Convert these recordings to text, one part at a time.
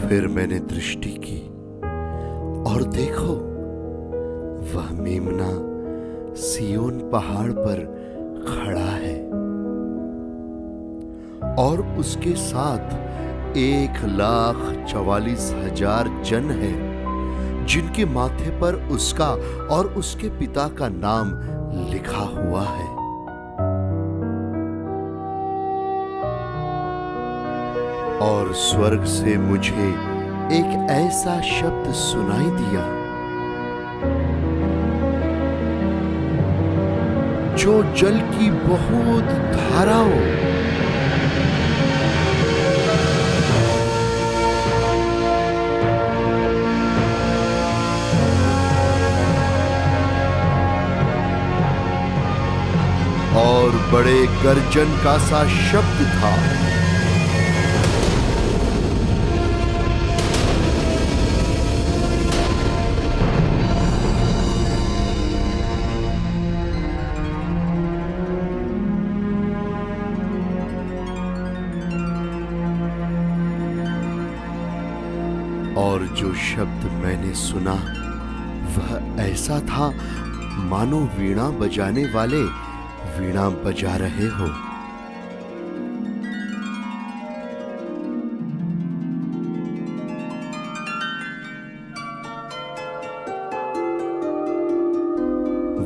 फिर मैंने दृष्टि की और देखो, वह मेमना सिय्योन पहाड़ पर खड़ा है और उसके साथ 1,44,000 जन है, जिनके माथे पर उसका और उसके पिता का नाम लिखा हुआ है। और स्वर्ग से मुझे एक ऐसा शब्द सुनाई दिया जो जल की बहुत धाराओं और बड़े गर्जन का सा शब्द था। और जो शब्द मैंने सुना वह ऐसा था मानो वीणा बजाने वाले वीणा बजा रहे हो।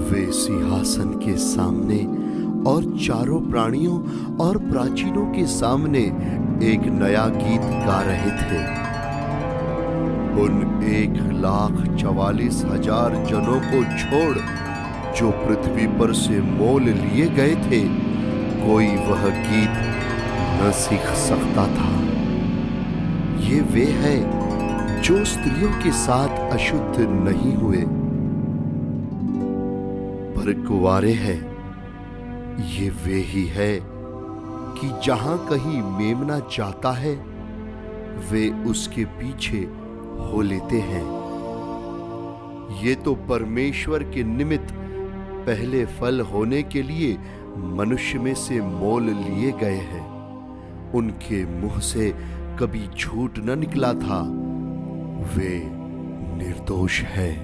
वे सिंहासन के सामने और चारों प्राणियों और प्राचीनों के सामने एक नया गीत गा रहे थे। उन 1,44,000 जनों को छोड़ जो पृथ्वी पर से मोल लिए गए थे, कोई वह गीत न सीख सकता था। ये वे हैं जो स्त्रियों के साथ अशुद्ध नहीं हुए पर कुंवारे हैं। ये वे ही है कि जहां कहीं मेमना जाता है वे उसके पीछे हो लेते हैं। ये तो परमेश्वर के निमित्त पहले फल होने के लिए मनुष्य में से मोल लिए गए हैं। उनके मुंह से कभी झूठ न निकला था। वे निर्दोष हैं।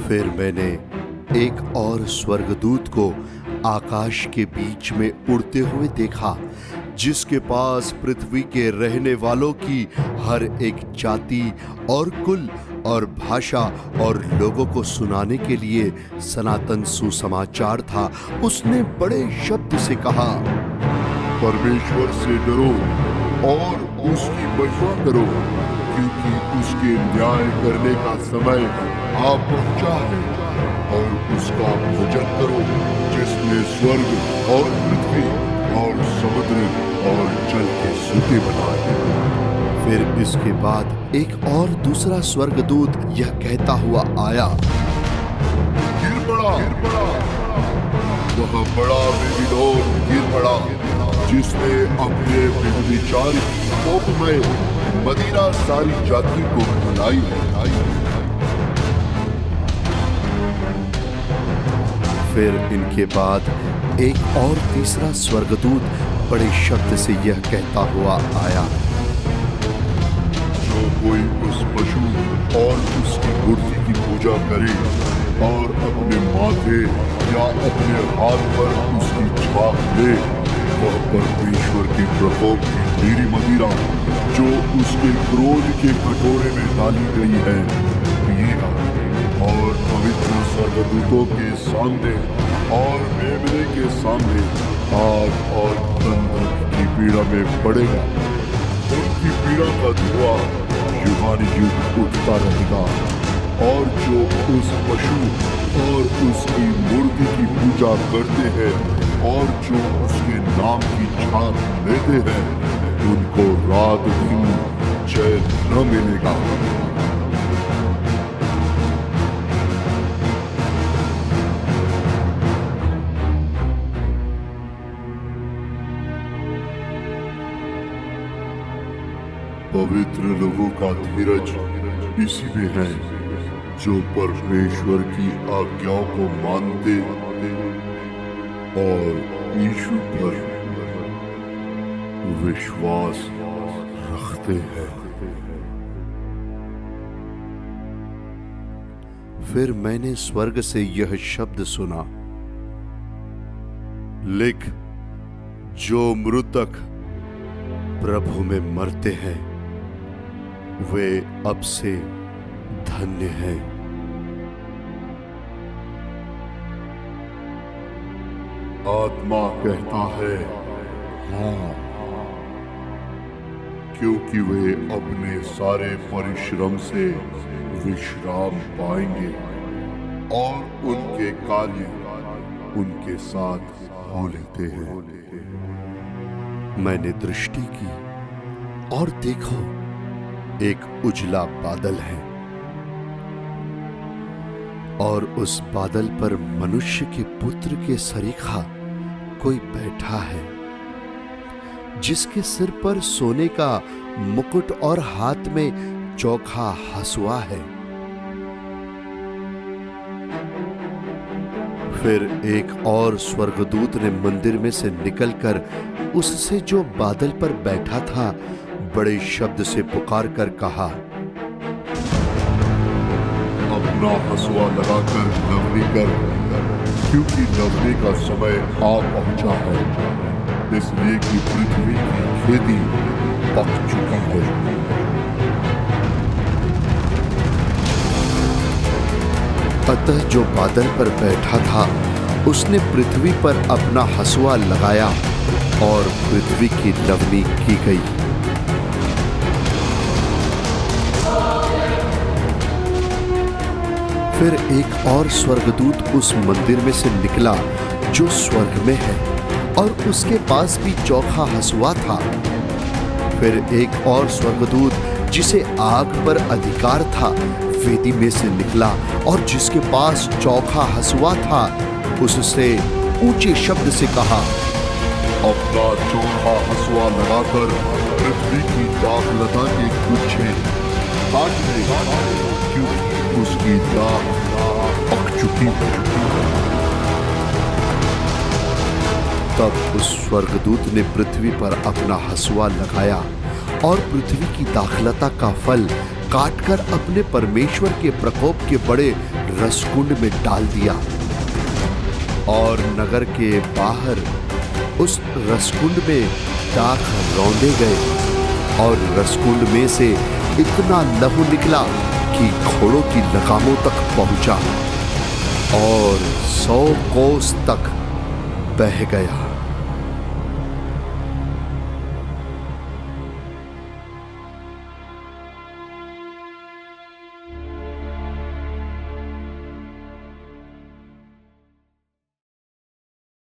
फिर मैंने एक और स्वर्गदूत को आकाश के बीच में उड़ते हुए देखा, जिसके पास पृथ्वी के रहने वालों की हर एक जाति और कुल और भाषा और लोगों को सुनाने के लिए सनातन सुसमाचार था। उसने बड़े शब्द से कहा, परमेश्वर से डरो और उसकी महिमा करो, क्योंकि उसके न्याय करने का समय आ पहुंचा है। और उसका भजन करो जिसने स्वर्ग और पृथ्वी और समुद्र और जल के सूते बनाए। फिर इसके बाद एक और दूसरा स्वर्गदूत यह कहता हुआ आया, गिर पड़ा, वह बड़ा बेबीलोन गिर पड़ा, जिसने अपने व्यभिचारी कोपमय मदिरा सारी जाति को भुलाई। फिर इनके बाद एक और तीसरा स्वर्गदूत बड़े शब्द से यह कहता हुआ आया, जो कोई उस पशु और उसकी मूर्ति की पूजा करे और अपने माथे या अपने हाथ पर उसकी छाप ले, वह परमेश्वर के प्रकोप की मेरी मदिरा जो उसके क्रोध के कटोरे में डाली गई है पिएगा। और पवित्र स्वर्गदूतों के सामने और मेमने के सामने आग और गंधक की पीड़ा में पड़ेगा। उनकी पीड़ा का धुआं युगानुयुग उठता रहेगा। और जो उस पशु और उसकी मूर्ति की पूजा करते हैं और जो उसके नाम की छाप लेते हैं, उनको रात दिन चैन न मिलेगा। पवित्र लोगों का धीरज इसी में है जो परमेश्वर की आज्ञाओं को मानते और यीशु पर विश्वास रखते हैं। फिर मैंने स्वर्ग से यह शब्द सुना, लिख, जो मृतक प्रभु में मरते हैं वे अब से धन्य हैं। आत्मा कहता है हाँ, क्योंकि वे अपने सारे परिश्रम से विश्राम पाएंगे और उनके कार्य उनके साथ हो लेते हैं। मैंने दृष्टि की और देखो, एक उजला बादल है और उस बादल पर मनुष्य के पुत्र के सरीखा कोई बैठा है, जिसके सिर पर सोने का मुकुट और हाथ में चोखा हसुआ है। फिर एक और स्वर्गदूत ने मंदिर में से निकलकर उससे जो बादल पर बैठा था बड़े शब्द से पुकार कर कहा, अपना हसुआ लगाकर नवनी कर, क्योंकि नवनी का समय आ पहुंचा है, इसलिए कि पृथ्वी की खेती पक चुकी है। अतः जो बादल पर बैठा था उसने पृथ्वी पर अपना हसुआ लगाया और पृथ्वी की नवनी की गई। फिर एक और स्वर्गदूत उस मंदिर में से निकला जो स्वर्ग में है, और उसके पास भी चोखा हसुआ था। फिर एक और स्वर्गदूत जिसे आग पर अधिकार था वेदी में से निकला, और जिसके पास चोखा हसुआ था उससे ऊंचे शब्द से कहा, अपना चोखा हसुआ लगाकर पृथ्वी की दाखलता के गुच्छे काट दे, क्योंकि उसकी दाख पक चुकी है। तब उस स्वर्गदूत ने पृथ्वी पर अपना हसुआ लगाया और पृथ्वी की दाखलता का फल काटकर अपने परमेश्वर के प्रकोप के बड़े रसकुंड में डाल दिया, और नगर के बाहर उस रसकुंड में दाख रौंदे गए, और रसकुंड में से इतना लहू निकला कि घोड़ों की लगामों तक पहुंचा और 100 कोस तक बह गया।